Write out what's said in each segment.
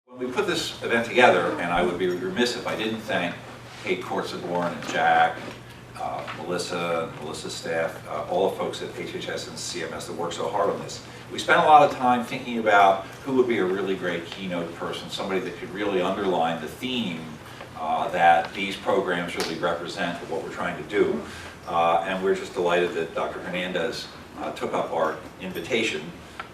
When we put this event together, and I would be remiss if I didn't thank Kate Corsaborn and Jack, Melissa's staff, all the folks at HHS and CMS that worked so hard on this. We spent a lot of time thinking about who would be a really great keynote person, somebody that could really underline the theme that these programs really represent what we're trying to do. And we're just delighted that Dr. Hernandez took up our invitation,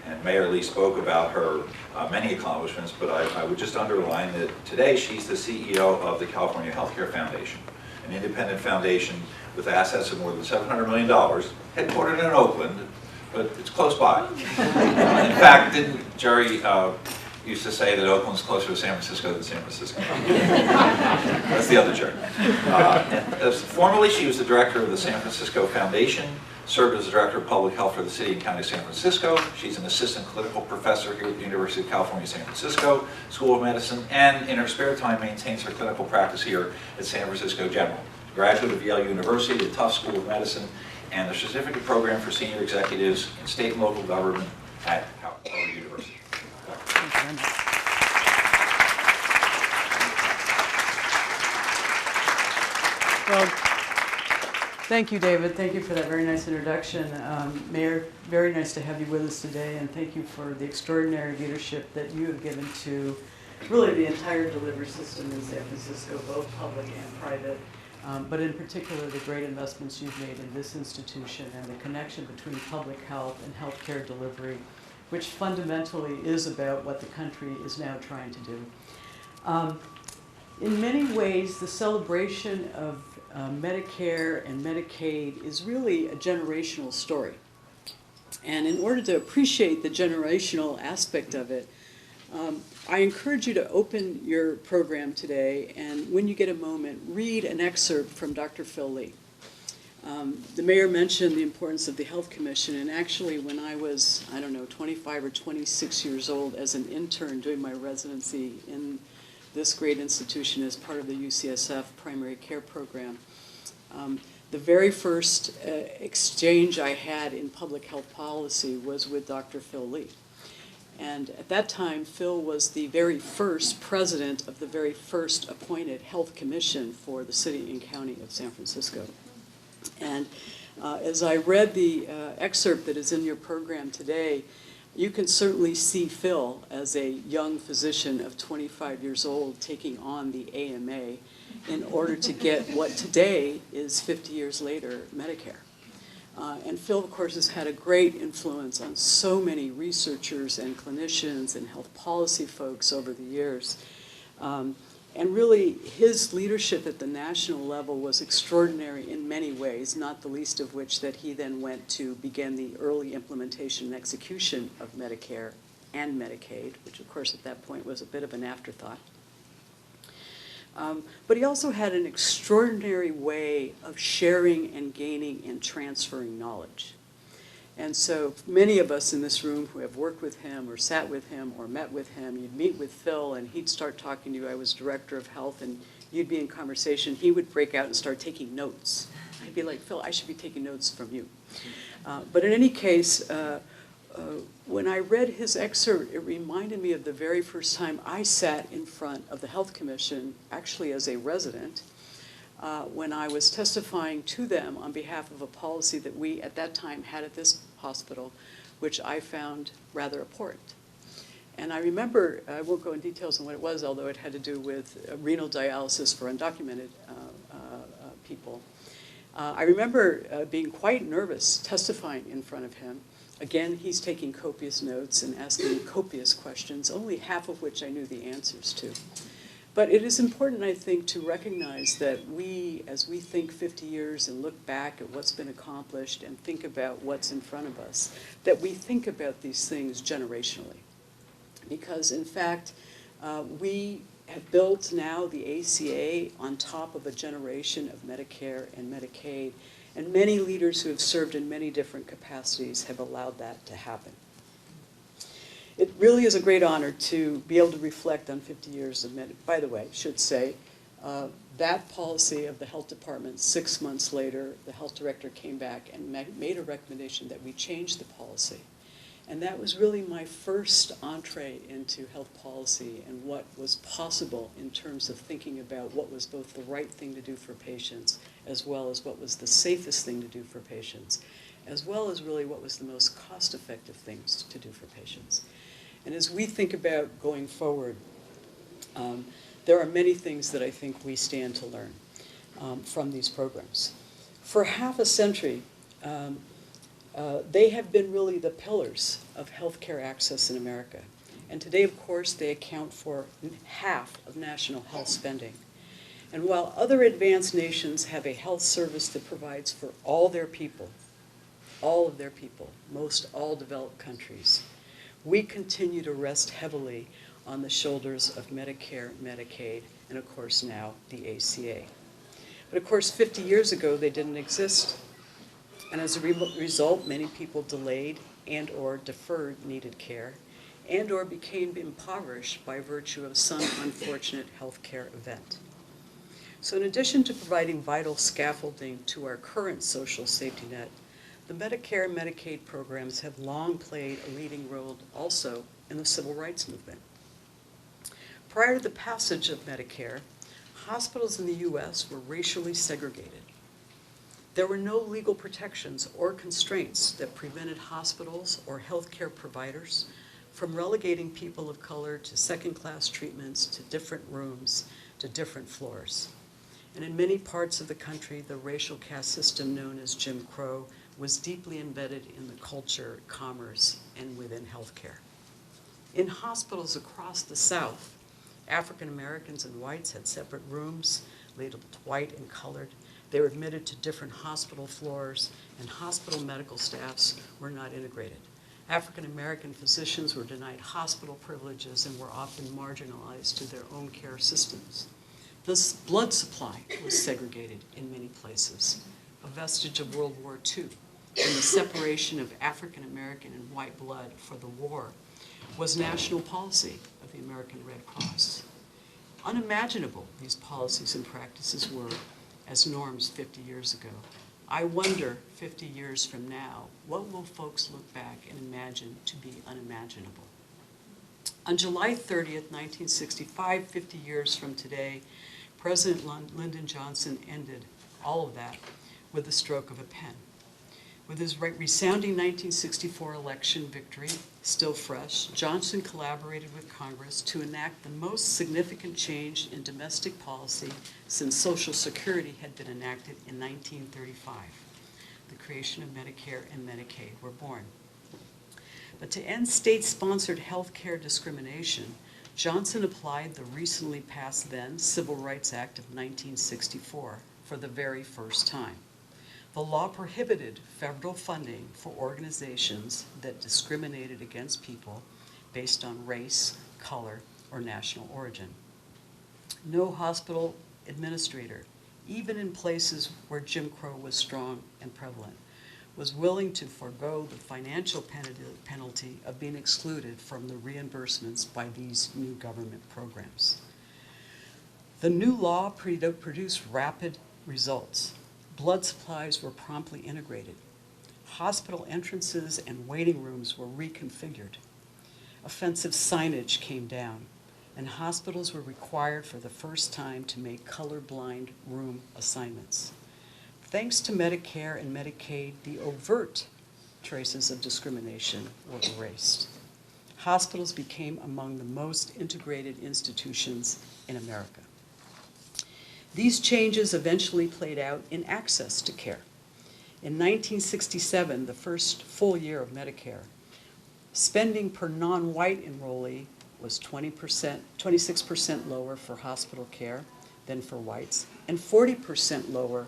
and Mayor Lee spoke about her many accomplishments, but I would just underline that today she's the CEO of the California Healthcare Foundation, an independent foundation with assets of more than $700 million, headquartered in Oakland, but it's close by. In fact, didn't Jerry used to say that Oakland's closer to San Francisco than San Francisco? That's the other Jerry. Formerly, she was the director of the San Francisco Foundation, served as the director of public health for the city and county of San Francisco. She's an assistant clinical professor here at the University of California, San Francisco School of Medicine, and in her spare time maintains her clinical practice here at San Francisco General. Graduate of Yale University, the Tufts School of Medicine, and the certificate program for senior executives in state and local government at Howard University. Well, thank you, David. Thank you for that very nice introduction. Mayor, very nice to have you with us today, and thank you for the extraordinary leadership that you have given to really the entire delivery system in San Francisco, both public and private, but in particular the great investments you've made in this institution and the connection between public health and healthcare delivery, which fundamentally is about what the country is now trying to do. In many ways, the celebration of Medicare and Medicaid is really a generational story. And in order to appreciate the generational aspect of it, I encourage you to open your program today, and when you get a moment, read an excerpt from Dr. Phil Lee. The mayor mentioned the importance of the Health Commission, and actually when I was, 25 or 26 years old as an intern doing my residency in this great institution as part of the UCSF primary care program, the very first exchange I had in public health policy was with Dr. Phil Lee. And at that time, Phil was the very first president of the very first appointed Health Commission for the city and county of San Francisco. And as I read the excerpt that is in your program today, you can certainly see Phil as a young physician of 25 years old taking on the AMA in order to get what today is 50 years later, Medicare. And Phil, of course, has had a great influence on so many researchers and clinicians and health policy folks over the years. And really, his leadership at the national level was extraordinary in many ways, not the least of which that he then went to begin the early implementation and execution of Medicare and Medicaid, which of course at that point was a bit of an afterthought. But he also had an extraordinary way of sharing and gaining and transferring knowledge. And so many of us in this room who have worked with him or sat with him or met with him, you'd meet with Phil and he'd start talking to you. I was director of health and you'd be in conversation. He would break out and start taking notes. I'd be like, Phil, I should be taking notes from you. But in any case, when I read his excerpt, it reminded me of the very first time I sat in front of the Health Commission, actually as a resident, when I was testifying to them on behalf of a policy that we at that time had at this hospital, which I found rather abhorrent. And I remember, I won't go in details on what it was, although it had to do with renal dialysis for undocumented people. I remember being quite nervous testifying in front of him. Again, he's taking copious notes and asking copious questions, only half of which I knew the answers to. But it is important, I think, to recognize that we, as we think 50 years and look back at what's been accomplished and think about what's in front of us, that we think about these things generationally. Because, in fact, we have built now the ACA on top of a generation of Medicare and Medicaid, and many leaders who have served in many different capacities have allowed that to happen. It really is a great honor to be able to reflect on 50 years of Medicare. By the way, I should say, that policy of the health department, 6 months later, the health director came back and made a recommendation that we change the policy And that was really my first entree into health policy and what was possible in terms of thinking about what was both the right thing to do for patients, as well as what was the safest thing to do for patients, as well as really what was the most cost-effective things to do for patients. And as we think about going forward, there are many things that I think we stand to learn from these programs. For half a century, they have been really the pillars of healthcare access in America. And today, of course, they account for half of national health spending. And while other advanced nations have a health service that provides for all of their people, most all developed countries, we continue to rest heavily on the shoulders of Medicare, Medicaid, and of course now the ACA. But of course 50 years ago they didn't exist. And as a result, many people delayed and or deferred needed care and or became impoverished by virtue of some unfortunate healthcare event. So in addition to providing vital scaffolding to our current social safety net, the Medicare and Medicaid programs have long played a leading role also in the civil rights movement. Prior to the passage of Medicare, hospitals in the U.S. were racially segregated. There were no legal protections or constraints that prevented hospitals or healthcare providers from relegating people of color to second-class treatments, to different rooms, to different floors. And in many parts of the country, the racial caste system known as Jim Crow was deeply embedded in the culture, commerce, and within healthcare. In hospitals across the South, African Americans and whites had separate rooms, labeled white and colored. They were admitted to different hospital floors, and hospital medical staffs were not integrated. African American physicians were denied hospital privileges and were often marginalized to their own care systems. The blood supply was segregated in many places, a vestige of World War II, when the separation of African American and white blood for the war was national policy of the American Red Cross. Unimaginable these policies and practices were as norms 50 years ago. I wonder, 50 years from now, what will folks look back and imagine to be unimaginable? On July 30th, 1965, 50 years from today, President Lyndon Johnson ended all of that with the stroke of a pen. With his resounding 1964 election victory still fresh, Johnson collaborated with Congress to enact the most significant change in domestic policy since Social Security had been enacted in 1935. The creation of Medicare and Medicaid were born. But to end state-sponsored health care discrimination, Johnson applied the recently passed then Civil Rights Act of 1964 for the very first time. The law prohibited federal funding for organizations that discriminated against people based on race, color, or national origin. No hospital administrator, even in places where Jim Crow was strong and prevalent, was willing to forego the financial penalty of being excluded from the reimbursements by these new government programs. The new law produced rapid results. Blood supplies were promptly integrated. Hospital entrances and waiting rooms were reconfigured. Offensive signage came down, and hospitals were required for the first time to make colorblind room assignments. Thanks to Medicare and Medicaid, the overt traces of discrimination were erased. Hospitals became among the most integrated institutions in America. These changes eventually played out in access to care. In 1967, the first full year of Medicare, spending per non-white enrollee was 26% lower for hospital care than for whites, and 40% lower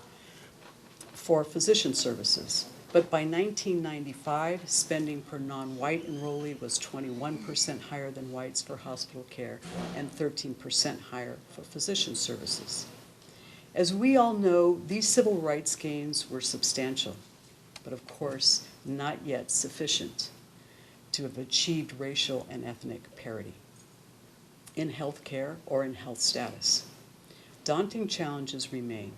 for physician services. But by 1995, spending per non-white enrollee was 21% higher than whites for hospital care and 13% higher for physician services. As we all know, these civil rights gains were substantial, but of course not yet sufficient to have achieved racial and ethnic parity in health care or in health status. Daunting challenges remain.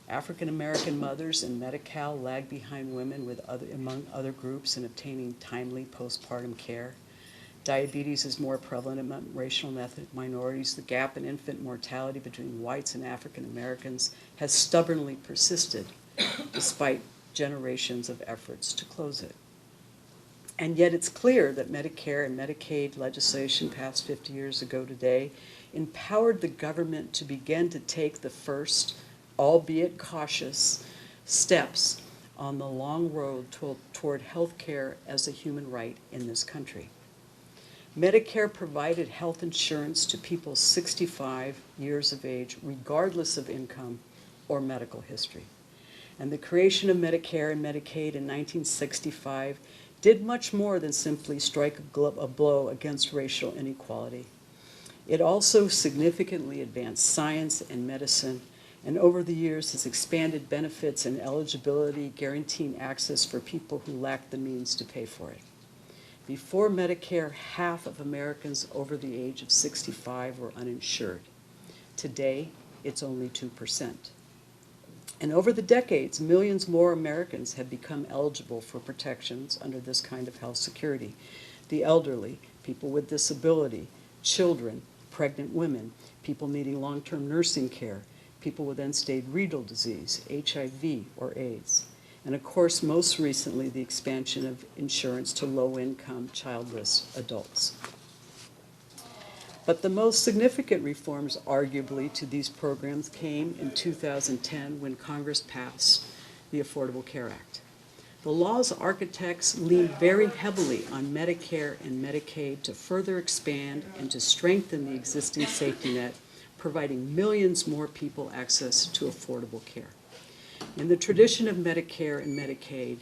African American mothers in Medi-Cal lag behind women among other groups in obtaining timely postpartum care. Diabetes is more prevalent among racial ethnic minorities. The gap in infant mortality between whites and African Americans has stubbornly persisted despite generations of efforts to close it. And yet it's clear that Medicare and Medicaid legislation passed 50 years ago today empowered the government to begin to take the first, albeit cautious, steps on the long road toward health care as a human right in this country. Medicare provided health insurance to people 65 years of age, regardless of income or medical history. And the creation of Medicare and Medicaid in 1965 did much more than simply strike a blow against racial inequality. It also significantly advanced science and medicine, and over the years has expanded benefits and eligibility, guaranteeing access for people who lacked the means to pay for it. Before Medicare, half of Americans over the age of 65 were uninsured. Today, it's only 2%. And over the decades, millions more Americans have become eligible for protections under this kind of health security. The elderly, people with disability, children, pregnant women, people needing long-term nursing care, people with end-stage renal disease, HIV or AIDS. And of course, most recently, the expansion of insurance to low-income, childless adults. But the most significant reforms, arguably, to these programs came in 2010 when Congress passed the Affordable Care Act. The law's architects leaned very heavily on Medicare and Medicaid to further expand and to strengthen the existing safety net, providing millions more people access to affordable care. In the tradition of Medicare and Medicaid,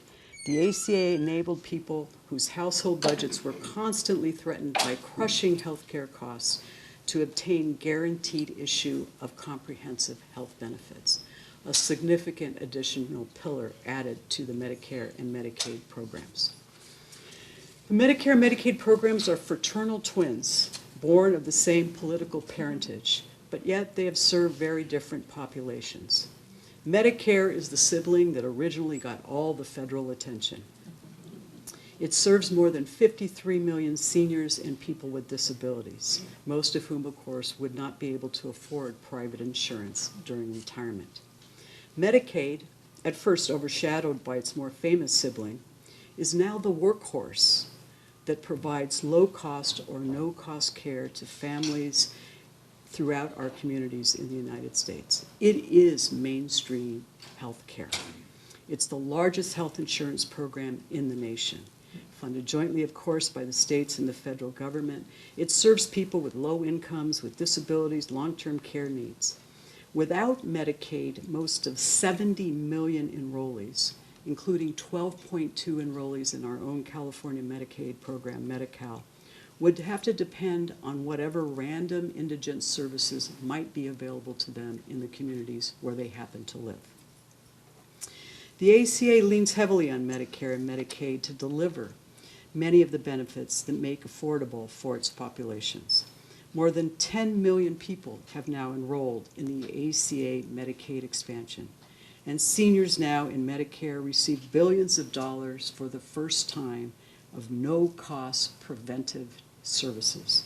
the ACA enabled people whose household budgets were constantly threatened by crushing health care costs to obtain guaranteed issue of comprehensive health benefits, a significant additional pillar added to the Medicare and Medicaid programs. The Medicare and Medicaid programs are fraternal twins, born of the same political parentage, but yet they have served very different populations. Medicare is the sibling that originally got all the federal attention. It serves more than 53 million seniors and people with disabilities, most of whom, of course, would not be able to afford private insurance during retirement. Medicaid, at first overshadowed by its more famous sibling, is now the workhorse that provides low-cost or no-cost care to families throughout our communities in the United States. It is mainstream health care. It's the largest health insurance program in the nation. Funded jointly, of course, by the states and the federal government, it serves people with low incomes, with disabilities, long-term care needs. Without Medicaid, most of 70 million enrollees, including 12.2 enrollees in our own California Medicaid program, Medi-Cal, would have to depend on whatever random indigent services might be available to them in the communities where they happen to live. The ACA leans heavily on Medicare and Medicaid to deliver many of the benefits that make affordable for its populations. More than 10 million people have now enrolled in the ACA Medicaid expansion, and seniors now in Medicare receive billions of dollars for the first time of no-cost preventive services,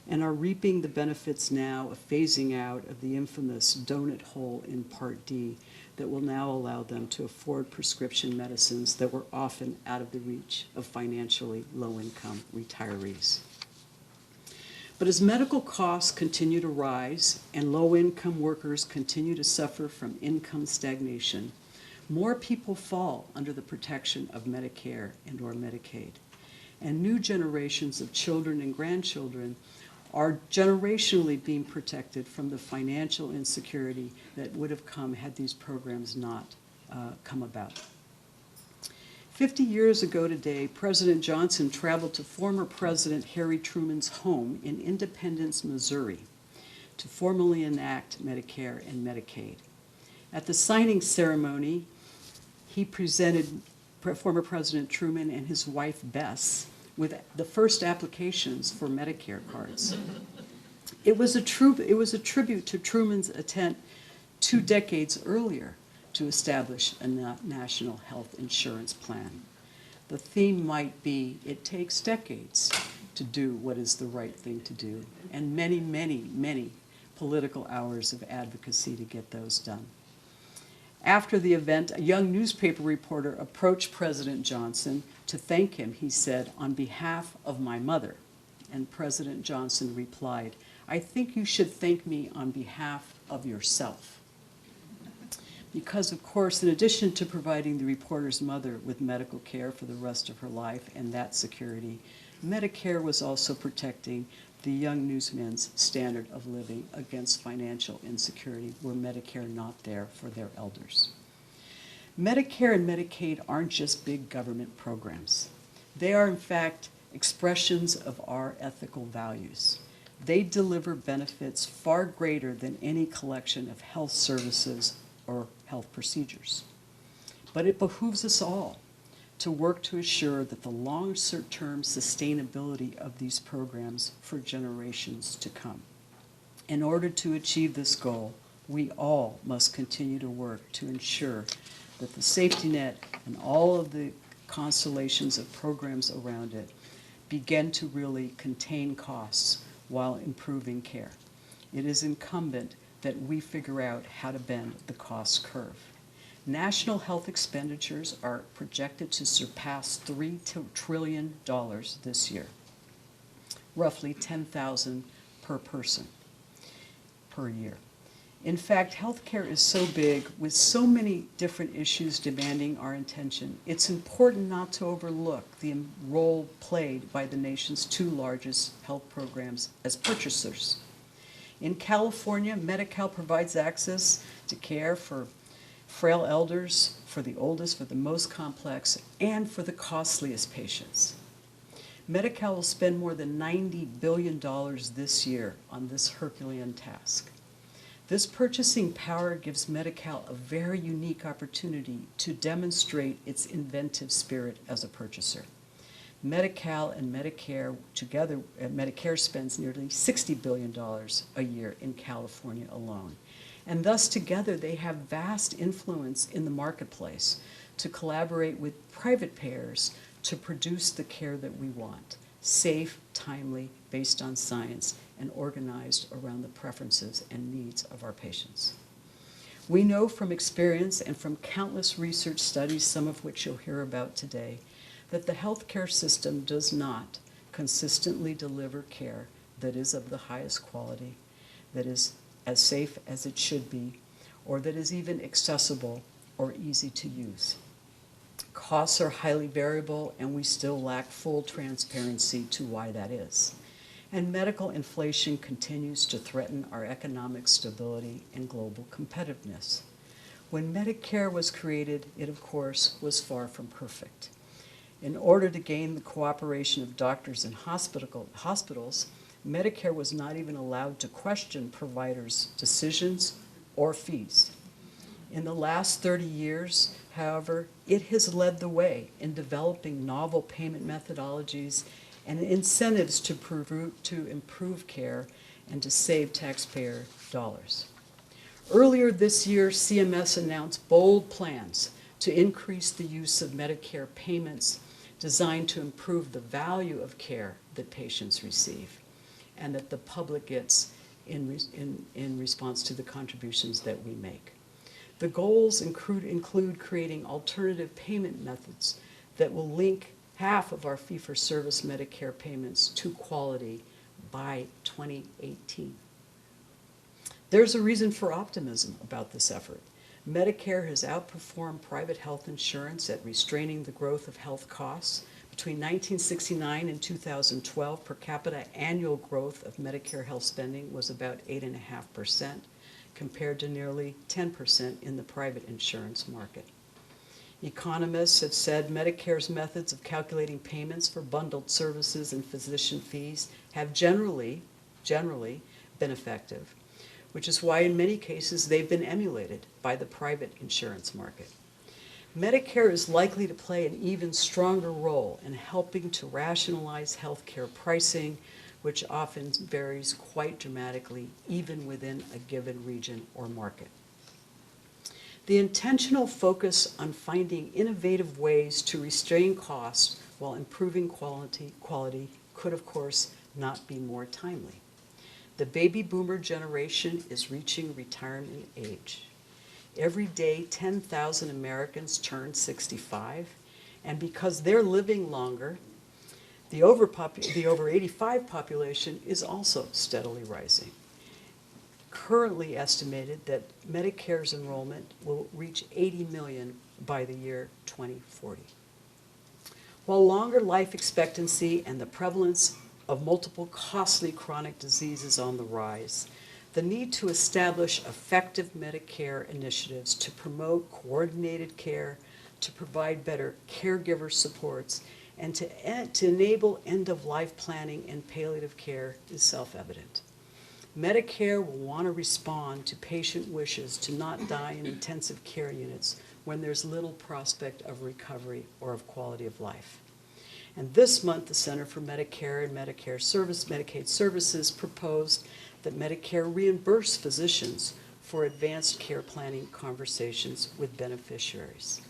and are reaping the benefits now of phasing out of the infamous donut hole in Part D that will now allow them to afford prescription medicines that were often out of the reach of financially low-income retirees. But as medical costs continue to rise and low-income workers continue to suffer from income stagnation, more people fall under the protection of Medicare and or Medicaid. And new generations of children and grandchildren are generationally being protected from the financial insecurity that would have come had these programs not come about. 50 years ago today, President Johnson traveled to former President Harry Truman's home in Independence, Missouri, to formally enact Medicare and Medicaid. At the signing ceremony, he presented former President Truman and his wife Bess with the first applications for Medicare cards. It was a tribute to Truman's attempt 2 decades earlier to establish a national health insurance plan. The theme might be, it takes decades to do what is the right thing to do, and many, many, many political hours of advocacy to get those done. After the event, a young newspaper reporter approached President Johnson to thank him. He said, "On behalf of my mother." And President Johnson replied, "I think you should thank me on behalf of yourself." Because, of course, in addition to providing the reporter's mother with medical care for the rest of her life and that security, Medicare was also protecting the young newsman's standard of living against financial insecurity were Medicare not there for their elders. Medicare and Medicaid aren't just big government programs. They are, in fact, expressions of our ethical values. They deliver benefits far greater than any collection of health services or health procedures. But it behooves us all to work to assure that the long-term sustainability of these programs for generations to come. In order to achieve this goal, we all must continue to work to ensure that the safety net and all of the constellations of programs around it begin to really contain costs while improving care. It is incumbent that we figure out how to bend the cost curve. National health expenditures are projected to surpass $3 trillion this year, roughly $10,000 per person per year. In fact, healthcare is so big, with so many different issues demanding our attention, it's important not to overlook the role played by the nation's two largest health programs as purchasers. In California, Medi-Cal provides access to care for frail elders, for the oldest, for the most complex, and for the costliest patients. Medi-Cal will spend more than $90 billion this year on this Herculean task. This purchasing power gives Medi-Cal a very unique opportunity to demonstrate its inventive spirit as a purchaser. Medi-Cal and Medicare together, Medicare spends nearly $60 billion a year in California alone. And thus together they have vast influence in the marketplace to collaborate with private payers to produce the care that we want, safe, timely, based on science, and organized around the preferences and needs of our patients. We know from experience and from countless research studies, some of which you'll hear about today, that the healthcare system does not consistently deliver care that is of the highest quality, that is as safe as it should be, or that is even accessible or easy to use. Costs are highly variable, and we still lack full transparency to why that is. And medical inflation continues to threaten our economic stability and global competitiveness. When Medicare was created, it of course was far from perfect. In order to gain the cooperation of doctors and hospitals, Medicare was not even allowed to question providers' decisions or fees. In the last 30 years, however, it has led the way in developing novel payment methodologies and incentives to improve care and to save taxpayer dollars. Earlier this year, CMS announced bold plans to increase the use of Medicare payments designed to improve the value of care that patients receive and that the public gets in response to the contributions that we make. The goals include creating alternative payment methods that will link half of our fee-for-service Medicare payments to quality by 2018. There's a reason for optimism about this effort. Medicare has outperformed private health insurance at restraining the growth of health costs. Between 1969 and 2012, per capita annual growth of Medicare health spending was about 8.5%, compared to nearly 10% in the private insurance market. Economists have said Medicare's methods of calculating payments for bundled services and physician fees have generally been effective, which is why in many cases they've been emulated by the private insurance market. Medicare is likely to play an even stronger role in helping to rationalize healthcare pricing, which often varies quite dramatically even within a given region or market. The intentional focus on finding innovative ways to restrain costs while improving quality could, of course, not be more timely. The baby boomer generation is reaching retirement age. Every day, 10,000 Americans turn 65, and because they're living longer, the over 85 population is also steadily rising. Currently estimated that Medicare's enrollment will reach 80 million by the year 2040. While longer life expectancy and the prevalence of multiple costly chronic diseases on the rise, the need to establish effective Medicare initiatives to promote coordinated care, to provide better caregiver supports, and to enable end-of-life planning and palliative care is self-evident. Medicare will want to respond to patient wishes to not die in intensive care units when there's little prospect of recovery or of quality of life. And this month, the Center for Medicare and Medicaid Services proposed that Medicare reimburse physicians for advanced care planning conversations with beneficiaries.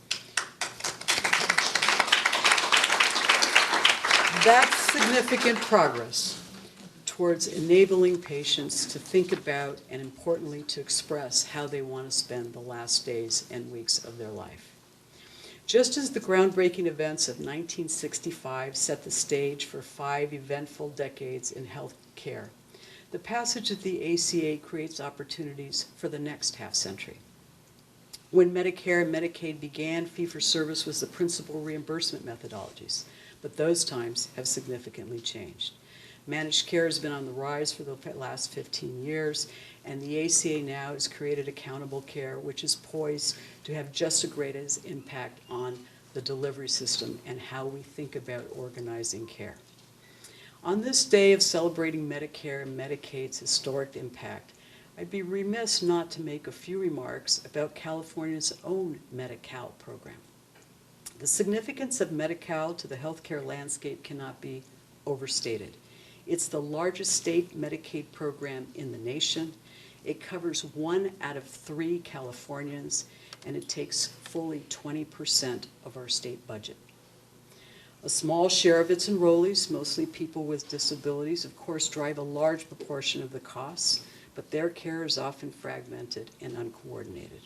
That's significant progress towards enabling patients to think about and, importantly, to express how they want to spend the last days and weeks of their life. Just as the groundbreaking events of 1965 set the stage for 5 eventful decades in health care, the passage of the ACA creates opportunities for the next half-century. When Medicare and Medicaid began, fee-for-service was the principal reimbursement methodologies, but those times have significantly changed. Managed care has been on the rise for the last 15 years, and the ACA now has created accountable care, which is poised to have just as great an impact on the delivery system and how we think about organizing care. On this day of celebrating Medicare and Medicaid's historic impact, I'd be remiss not to make a few remarks about California's own Medi-Cal program. The significance of Medi-Cal to the healthcare landscape cannot be overstated. It's the largest state Medicaid program in the nation. It covers 1 out of 3 Californians, and it takes fully 20% of our state budget. A small share of its enrollees, mostly people with disabilities, of course, drive a large proportion of the costs, but their care is often fragmented and uncoordinated.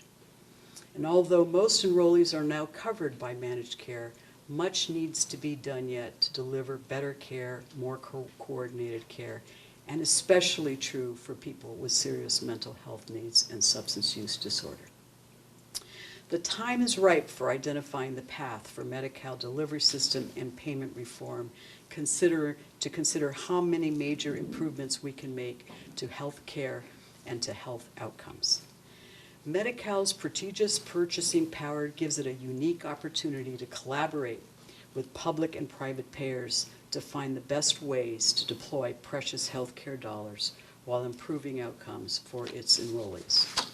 And although most enrollees are now covered by managed care, much needs to be done yet to deliver better care, more coordinated care, and especially true for people with serious mental health needs and substance use disorder. The time is ripe for identifying the path for Medi-Cal delivery system and payment reform, to consider how many major improvements we can make to health care and to health outcomes. Medi-Cal's prestigious purchasing power gives it a unique opportunity to collaborate with public and private payers to find the best ways to deploy precious healthcare dollars while improving outcomes for its enrollees.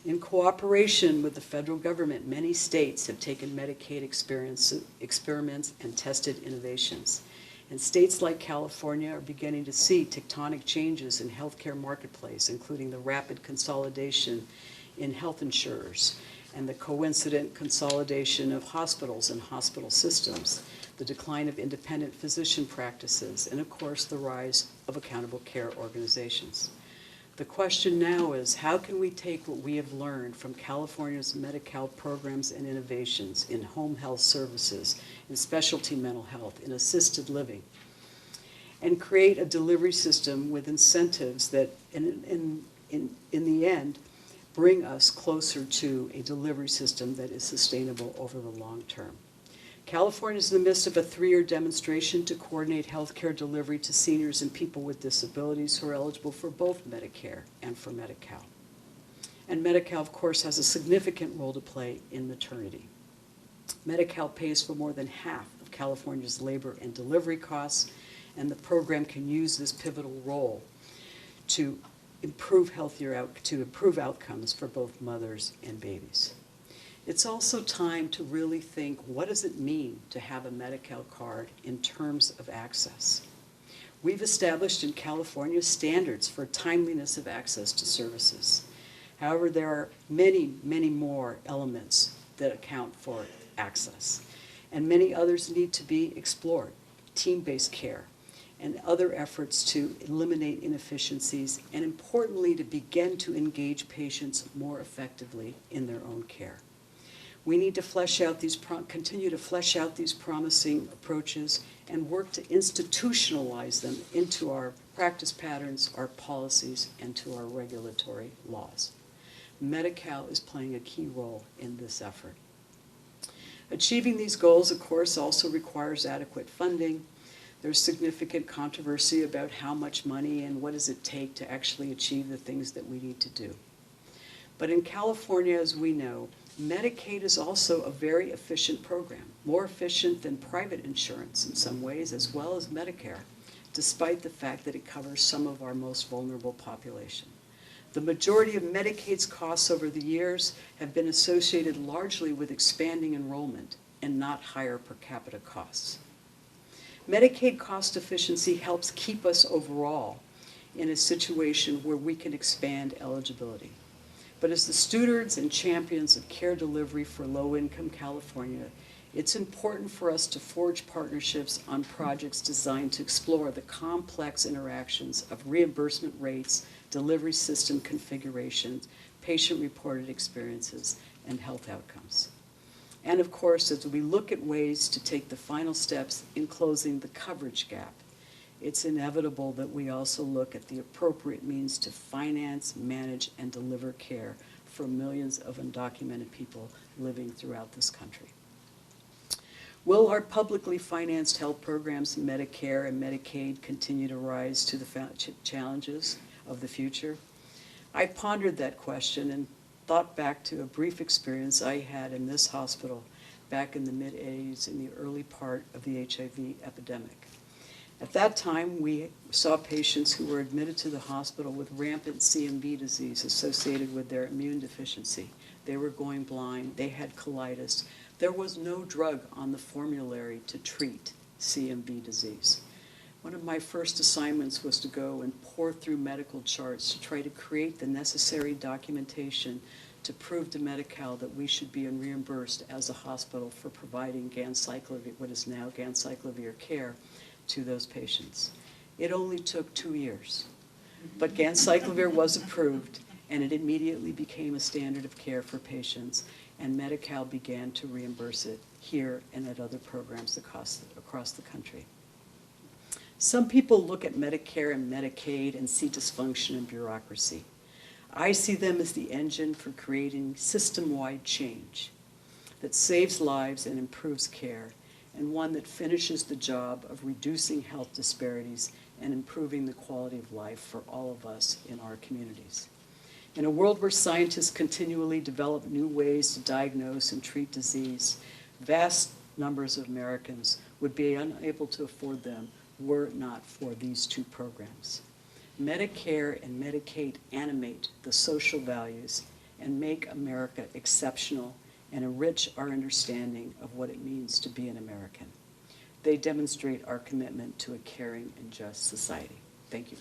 In cooperation with the federal government, many states have taken Medicaid experiments and tested innovations. And states like California are beginning to see tectonic changes in healthcare marketplace, including the rapid consolidation in health insurers and the coincident consolidation of hospitals and hospital systems, the decline of independent physician practices, and of course the rise of accountable care organizations. The question now is, how can we take what we have learned from California's Medi-Cal programs and innovations in home health services, in specialty mental health, in assisted living, and create a delivery system with incentives that, in the end, bring us closer to a delivery system that is sustainable over the long term. California is in the midst of a 3-year demonstration to coordinate healthcare delivery to seniors and people with disabilities who are eligible for both Medicare and for Medi-Cal. And Medi-Cal, of course, has a significant role to play in maternity. Medi-Cal pays for more than half of California's labor and delivery costs, and the program can use this pivotal role to improve outcomes for both mothers and babies. It's also time to really think, what does it mean to have a Medi-Cal card in terms of access? We've established in California standards for timeliness of access to services. However, there are many, many more elements that account for access, and many others need to be explored. Team-based care and other efforts to eliminate inefficiencies, and importantly, to begin to engage patients more effectively in their own care. We need to continue to flesh out these promising approaches and work to institutionalize them into our practice patterns, our policies, and to our regulatory laws. Medi-Cal is playing a key role in this effort. Achieving these goals, of course, also requires adequate funding. There's significant controversy about how much money and what does it take to actually achieve the things that we need to do. But in California, as we know, Medicaid is also a very efficient program, more efficient than private insurance in some ways, as well as Medicare, despite the fact that it covers some of our most vulnerable population. The majority of Medicaid's costs over the years have been associated largely with expanding enrollment and not higher per capita costs. Medicaid cost efficiency helps keep us overall in a situation where we can expand eligibility. But as the stewards and champions of care delivery for low-income California, it's important for us to forge partnerships on projects designed to explore the complex interactions of reimbursement rates, delivery system configurations, patient-reported experiences, and health outcomes. And of course, as we look at ways to take the final steps in closing the coverage gap, it's inevitable that we also look at the appropriate means to finance, manage, and deliver care for millions of undocumented people living throughout this country. Will our publicly financed health programs, Medicare and Medicaid, continue to rise to the challenges of the future? I pondered that question and thought back to a brief experience I had in this hospital back in the mid-'80s in the early part of the HIV epidemic. At that time, we saw patients who were admitted to the hospital with rampant CMV disease associated with their immune deficiency. They were going blind, they had colitis. There was no drug on the formulary to treat CMV disease. One of my first assignments was to go and pour through medical charts to try to create the necessary documentation to prove to Medi-Cal that we should be reimbursed as a hospital for providing ganciclovir, what is now ganciclovir care, to those patients. It only took 2 years, but ganciclovir was approved, and it immediately became a standard of care for patients, and Medi-Cal began to reimburse it here and at other programs across the country. Some people look at Medicare and Medicaid and see dysfunction and bureaucracy. I see them as the engine for creating system-wide change that saves lives and improves care, and one that finishes the job of reducing health disparities and improving the quality of life for all of us in our communities. In a world where scientists continually develop new ways to diagnose and treat disease, vast numbers of Americans would be unable to afford them were it not for these two programs. Medicare and Medicaid animate the social values and make America exceptional and enrich our understanding of what it means to be an American. They demonstrate our commitment to a caring and just society. Thank you.